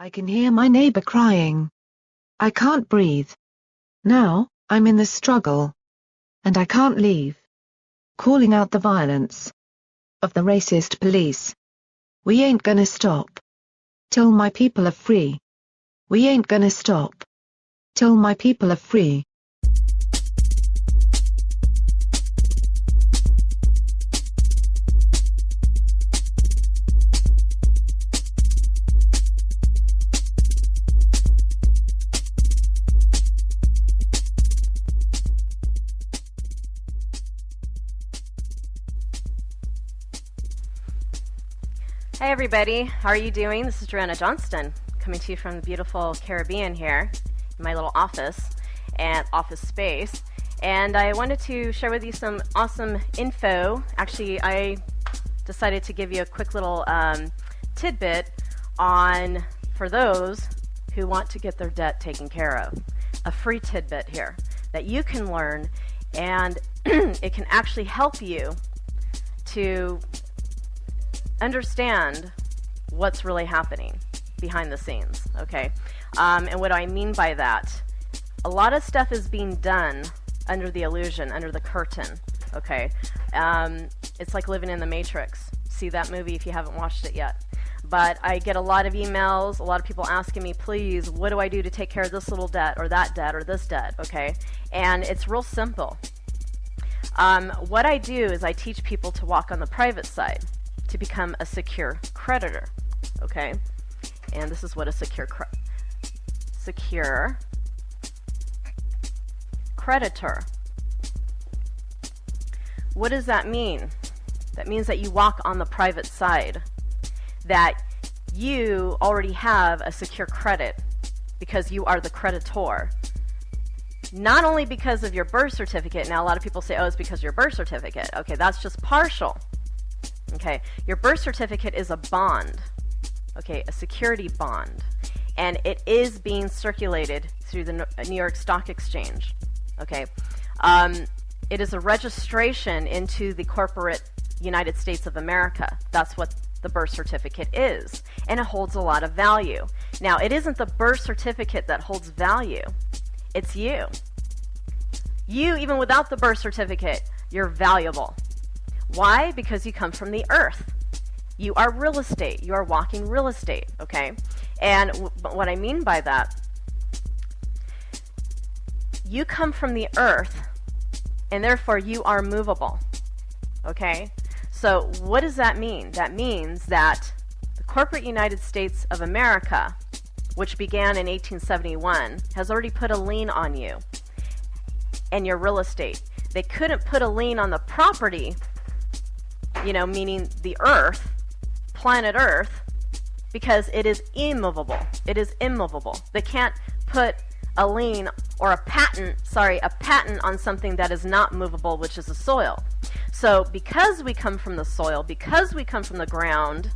I can hear my neighbor crying. I can't breathe. Now, I'm in the struggle. And I can't leave. Calling out the violence of the racist police. We ain't gonna stop till my people are free. We ain't gonna stop till my people are free. Hi everybody, how are you doing? This is Joanna Johnston, coming to you from the beautiful Caribbean here, in my little office and office space. And I wanted to share with you some awesome info. Actually, I decided to give you a quick little tidbit on, for those who want to get their debt taken care of. A free tidbit here that you can learn, and it can actually help you to understand what's really happening behind the scenes, okay? And what I mean by that, a lot of stuff is being done under the illusion, under the curtain, okay? It's like living in the Matrix. See that movie if you haven't watched it yet. But I get a lot of emails, a lot of people asking me, please, what do I do to take care of this little debt or that debt or this debt, okay? And it's real simple. What I do is I teach people to walk on the private side, to become a secure creditor, okay? And this is what a secure creditor. What does that mean? That means that you walk on the private side, that you already have a secure credit because you are the creditor. Not only because of your birth certificate. Now a lot of people say, oh, it's because of your birth certificate. Okay, that's just partial. Okay, your birth certificate is a bond, okay, a security bond, and it is being circulated through the New York Stock Exchange, okay. It is a registration into the corporate United States of America. That's what the birth certificate is, and it holds a lot of value. Now, it isn't the birth certificate that holds value, it's you. You, even without the birth certificate, you're valuable. Why? Because you come from the earth. You are real estate. You are walking real estate, okay? And what I mean by that, you come from the earth, and therefore you are movable, okay? So what does that mean? That means that the corporate United States of America, which began in 1871, has already put a lien on you and your real estate. They couldn't put a lien on the property, you know, meaning the earth, planet earth, because it is immovable. It is immovable. They can't put a lien or a patent on something that is not movable, which is the soil. So because we come from the soil, because we come from the ground,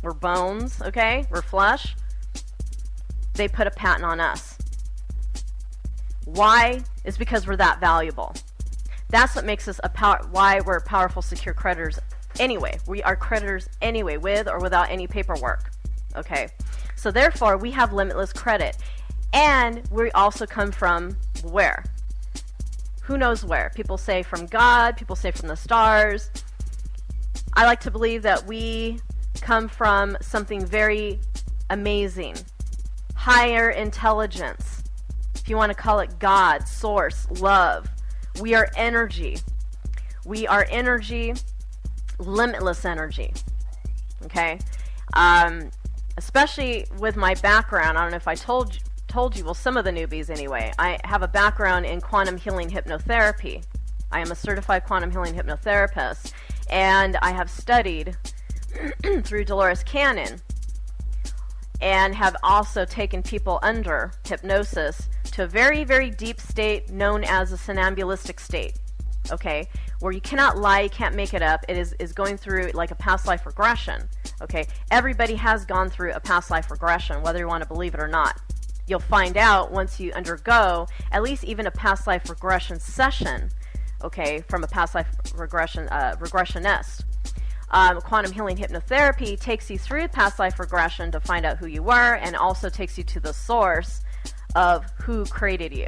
we're bones, okay? We're flesh. They put a patent on us. Why? It's because we're that valuable. That's what makes us why we're powerful, secure creditors anyway. We are creditors anyway, with or without any paperwork. Okay? So therefore, we have limitless credit. And we also come from where? Who knows where? People say from God, people say from the stars. I like to believe that we come from something very amazing. Higher intelligence. If you want to call it God, source, love. We are energy. We are energy, limitless energy. Okay? Especially with my background, I don't know if I told you, well, some of the newbies anyway. I have a background in quantum healing hypnotherapy. I am a certified quantum healing hypnotherapist, and I have studied through Dolores Cannon, and have also taken people under hypnosis to a very, very deep state known as a somnambulistic state, okay, where you cannot lie, you can't make it up. It is going through like a past life regression, okay. Everybody has gone through a past life regression, whether you want to believe it or not. You'll find out once you undergo at least even a past life regression session, okay, from a past life regressionist. quantum healing hypnotherapy takes you through past life regression to find out who you were, and also takes you to the source of who created you.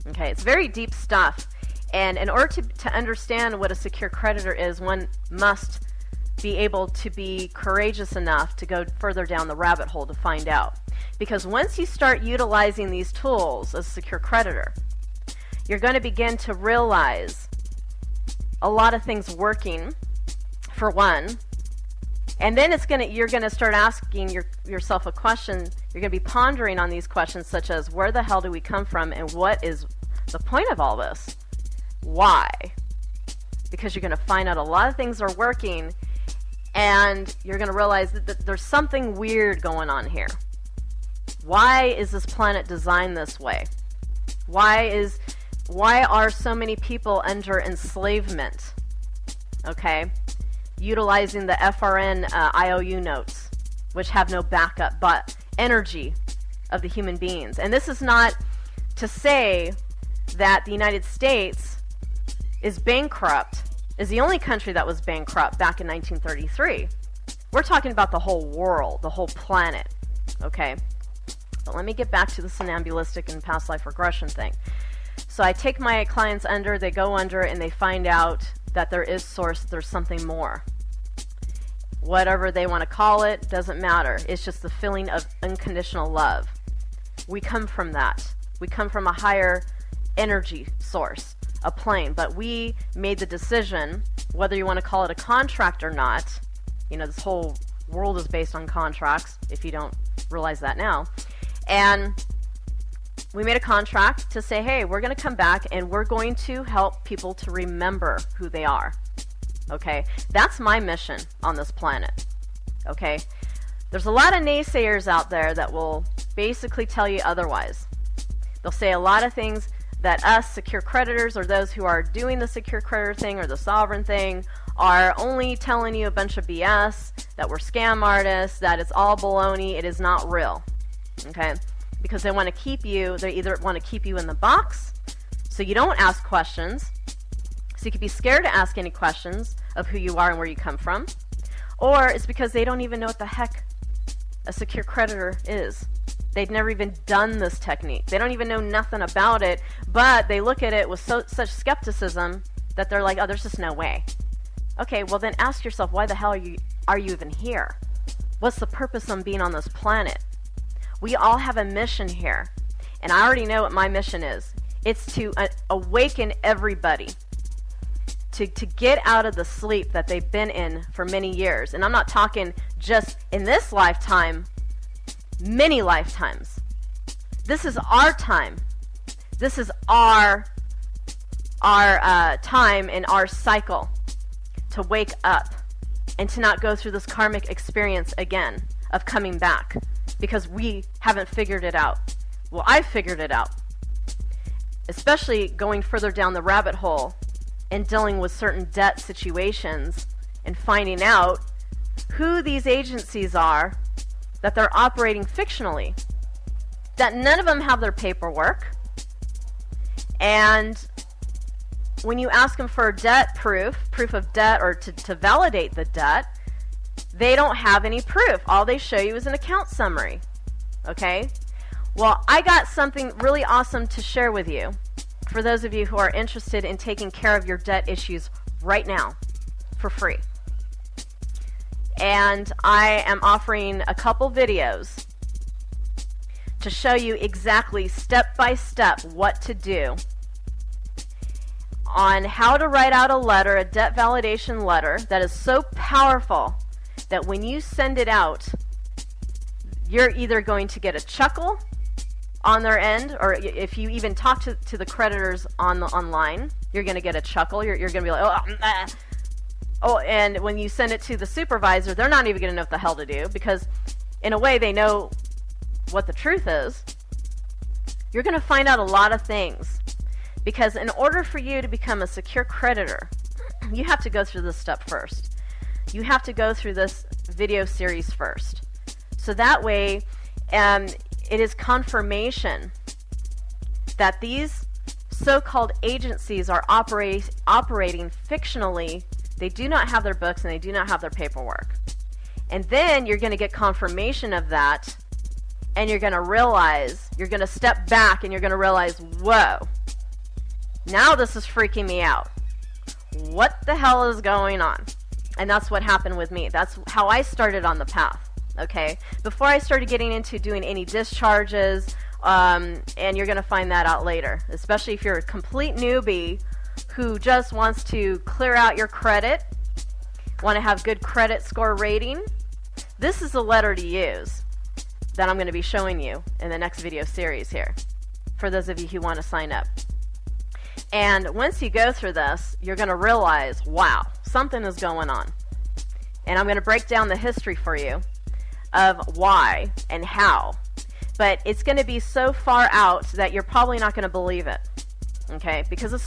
Okay, it's very deep stuff. And in order to understand what a secure creditor is, one must be able to be courageous enough to go further down the rabbit hole to find out. Because once you start utilizing these tools as a secure creditor, you're going to begin to realize a lot of things working, for one, and then you're going to start asking yourself a question. You're going to be pondering on these questions, such as, where the hell do we come from, and what is the point of all this? Why? Because you're going to find out a lot of things are working, and you're going to realize that there's something weird going on here. Why is this planet designed this way? Why are so many people under enslavement? Okay, utilizing the FRN IOU notes, which have no backup but energy of the human beings. And this is not to say that the United States is bankrupt, is the only country that was bankrupt back in 1933. We're talking about the whole world, the whole planet, okay? But let me get back to the somnambulistic and past life regression thing. So I take my clients under, they go under, and they find out that there is source, there's something more. Whatever they want to call it, doesn't matter. It's just the feeling of unconditional love. We come from that. We come from a higher energy source, a plane, but we made the decision, whether you want to call it a contract or not. You know, this whole world is based on contracts, if you don't realize that now. And we made a contract to say, hey, we're going to come back and we're going to help people to remember who they are. Okay? That's my mission on this planet. Okay? There's a lot of naysayers out there that will basically tell you otherwise. They'll say a lot of things that us secure creditors, or those who are doing the secure creditor thing or the sovereign thing, are only telling you a bunch of BS, that we're scam artists, that it's all baloney, it is not real. Okay? Because they want to keep you, they either want to keep you in the box so you don't ask questions, so you could be scared to ask any questions of who you are and where you come from, or it's because they don't even know what the heck a secure creditor is. They've never even done this technique. They don't even know nothing about it, but they look at it with such skepticism that they're like, oh, there's just no way. Okay, well then ask yourself, why the hell are you even here? What's the purpose of being on this planet? We all have a mission here, and I already know what my mission is. It's to awaken everybody to get out of the sleep that they've been in for many years. And I'm not talking just in this lifetime, many lifetimes. This is our time. This is our time in our cycle to wake up and to not go through this karmic experience again of coming back, because we haven't figured it out. Well, I've figured it out, especially going further down the rabbit hole and dealing with certain debt situations and finding out who these agencies are, that they're operating fictionally, that none of them have their paperwork, and when you ask them for debt proof of debt, or to validate the debt, they don't have any proof. All they show you is an account summary. Okay? Well, I got something really awesome to share with you for those of you who are interested in taking care of your debt issues right now for free. And I am offering a couple videos to show you exactly step by step what to do on how to write out a letter, a debt validation letter that is so powerful that when you send it out, you're either going to get a chuckle on their end, or if you even talk to the creditors online, you're going to get a chuckle. You're going to be like, oh, and when you send it to the supervisor, they're not even going to know what the hell to do, because in a way they know what the truth is. You're going to find out a lot of things, because in order for you to become a secure creditor, you have to go through this step first. You have to go through this video series first. So that way, it is confirmation that these so-called agencies are operating fictionally They do not have their books and they do not have their paperwork. And then you're going to get confirmation of that, and you're going to realize, you're going to step back and you're going to realize, whoa, now this is freaking me out. What the hell is going on? And that's what happened with me. That's how I started on the path, okay? Before I started getting into doing any discharges, and you're going to find that out later, especially if you're a complete newbie who just wants to clear out your credit, want to have good credit score rating. This is the letter to use that I'm going to be showing you in the next video series here, for those of you who want to sign up. And once you go through this, you're going to realize, wow, something is going on. And I'm going to break down the history for you of why and how. But it's going to be so far out that you're probably not going to believe it. Okay? Because I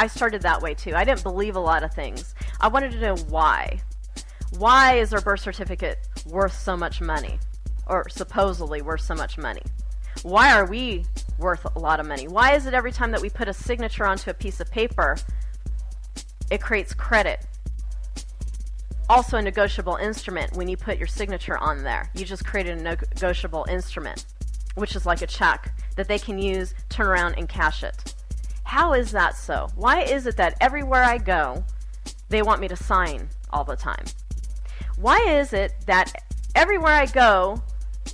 started that way too. I didn't believe a lot of things. I wanted to know why. Why is our birth certificate worth so much money? Or supposedly worth so much money? Why are we worth a lot of money? Why is it every time that we put a signature onto a piece of paper, it creates credit? Also a negotiable instrument, when you put your signature on there, you just created a negotiable instrument, which is like a check that they can use, turn around, and cash it. How is that so? Why is it that everywhere I go, they want me to sign all the time? Why is it that everywhere I go,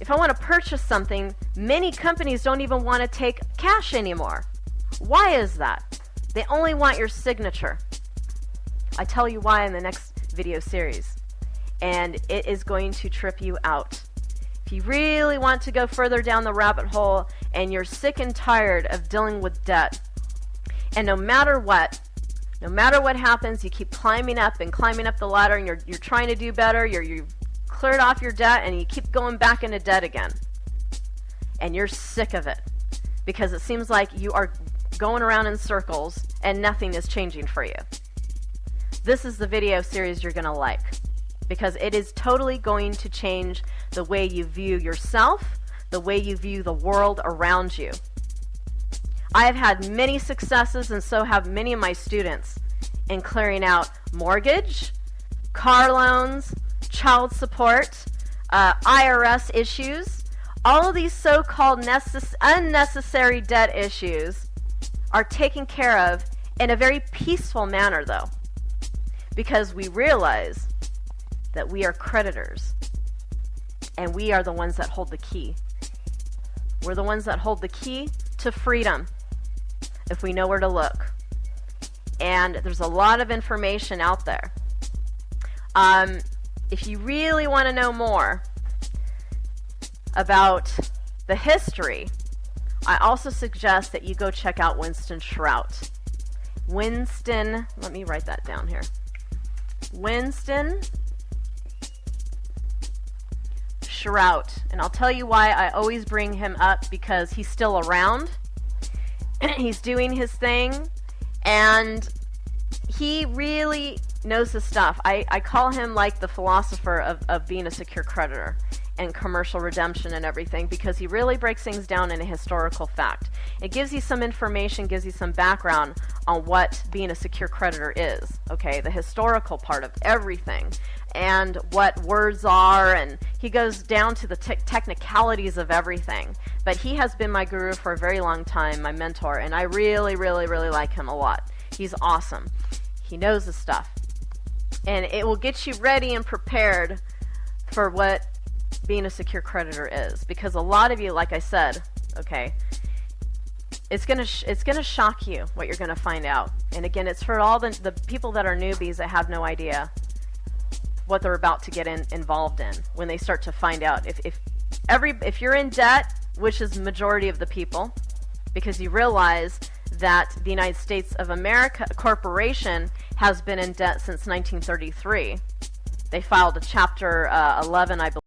if I want to purchase something, many companies don't even want to take cash anymore? Why is that? They only want your signature. I tell you why in the next video series, and it is going to trip you out. If you really want to go further down the rabbit hole and you're sick and tired of dealing with debt, and no matter what happens, you keep climbing up the ladder, and you're trying to do better, you've cleared off your debt, and you keep going back into debt again, and you're sick of it because it seems like you are going around in circles and nothing is changing for you. This is the video series you're going to like, because it is totally going to change the way you view yourself, the way you view the world around you. I have had many successes, and so have many of my students, in clearing out mortgage, car loans, child support, IRS issues. All of these so-called unnecessary debt issues are taken care of in a very peaceful manner, though, because we realize that we are creditors, and we are the ones that hold the key. We're the ones that hold the key to freedom, if we know where to look. And there's a lot of information out there. If you really want to know more about the history, I also suggest that you go check out Winston Shrout. Let me write that down here. Winston Shrout. And I'll tell you why I always bring him up, because he's still around. He's doing his thing, and he really knows his stuff. I call him like the philosopher of being a secure creditor and commercial redemption and everything, because he really breaks things down in a historical fact. It gives you some information, gives you some background on what being a secure creditor is, okay, the historical part of everything, and what words are, and he goes down to the technicalities of everything. But he has been my guru for a very long time, my mentor, and I really, really, really like him a lot. He's awesome. He knows his stuff. And it will get you ready and prepared for what being a secure creditor is. Because a lot of you, like I said, okay, it's gonna shock you what you're gonna find out. And again, it's for all the people that are newbies that have no idea what they're about to get involved in when they start to find out. If you're in debt, which is the majority of the people, because you realize that the United States of America Corporation has been in debt since 1933. They filed a Chapter 11, I believe.